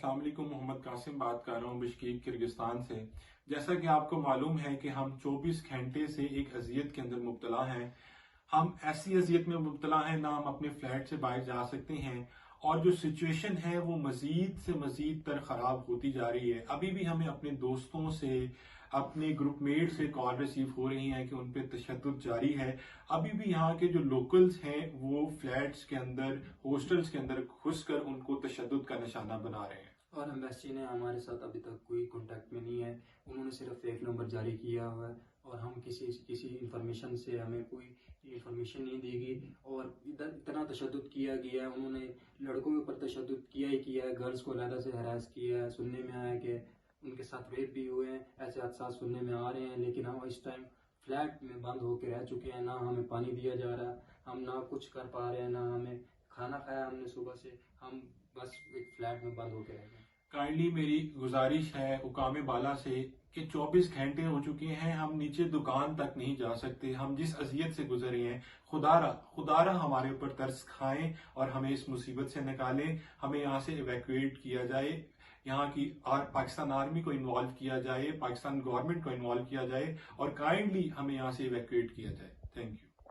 अस्सलाम वालेकुम। मोहम्मद कासिम बात कर रहा हूँ बिश्केक किर्गिस्तान से। जैसा कि आपको मालूम है कि हम 24 घंटे से एक अजियत के अंदर मुब्तला हैं। हम ऐसी अजियत में मुब्तला हैं, ना हम अपने फ्लैट से बाहर जा सकते हैं और जो सिचुएशन है वो मजीद से मजीद तर खराब होती जा रही है। अभी भी हमें अपने दोस्तों से, अपने ग्रुपमेट से कॉल रिसीव हो रही हैं कि उन पे तशद्दुद जारी है। अभी भी यहाँ के जो लोकल्स हैं वो फ्लैट्स के अंदर, हॉस्टल्स के अंदर घुसकर उनको तशद्दुद का निशाना बना रहे हैं। और एम्बेसी ने हमारे साथ अभी तक कोई कांटेक्ट में नहीं है। उन्होंने सिर्फ एक नंबर जारी किया हुआ है और हम किसी इंफॉर्मेशन से हमें कोई इंफॉर्मेशन नहीं दी गई। और इधर इतना तशद्दुद किया गया है, उन्होंने लड़कों के ऊपर तशद्दुद किया ही किया है, गर्ल्स को अलहदा से हरास किया है। सुनने में आया कि उनके साथ रेप भी हुए हैं, ऐसे हादसा सुनने में आ रहे हैं। लेकिन हम इस टाइम फ्लैट में बंद होकर रह चुके हैं, ना हमें पानी दिया जा रहा, हम ना कुछ कर पा रहे हैं, ना हमें खाना खाया हमने सुबह से, हम बस एक फ्लैट में बंद होकर रह गए। काइंडली मेरी गुजारिश है हुकाम बाला से कि 24 घंटे हो चुके हैं, हम नीचे दुकान तक नहीं जा सकते। हम जिस अजियत से गुजरे हैं, खुदारा हमारे ऊपर तरस खाएं और हमें इस मुसीबत से निकालें। हमें यहाँ से इवैक्यूएट किया जाए, यहाँ की पाकिस्तान आर्मी को इन्वॉल्व किया जाए, पाकिस्तान गवर्नमेंट को इन्वॉल्व किया जाए और काइंडली हमें यहाँ से इवैक्यूएट किया जाए। Thank you.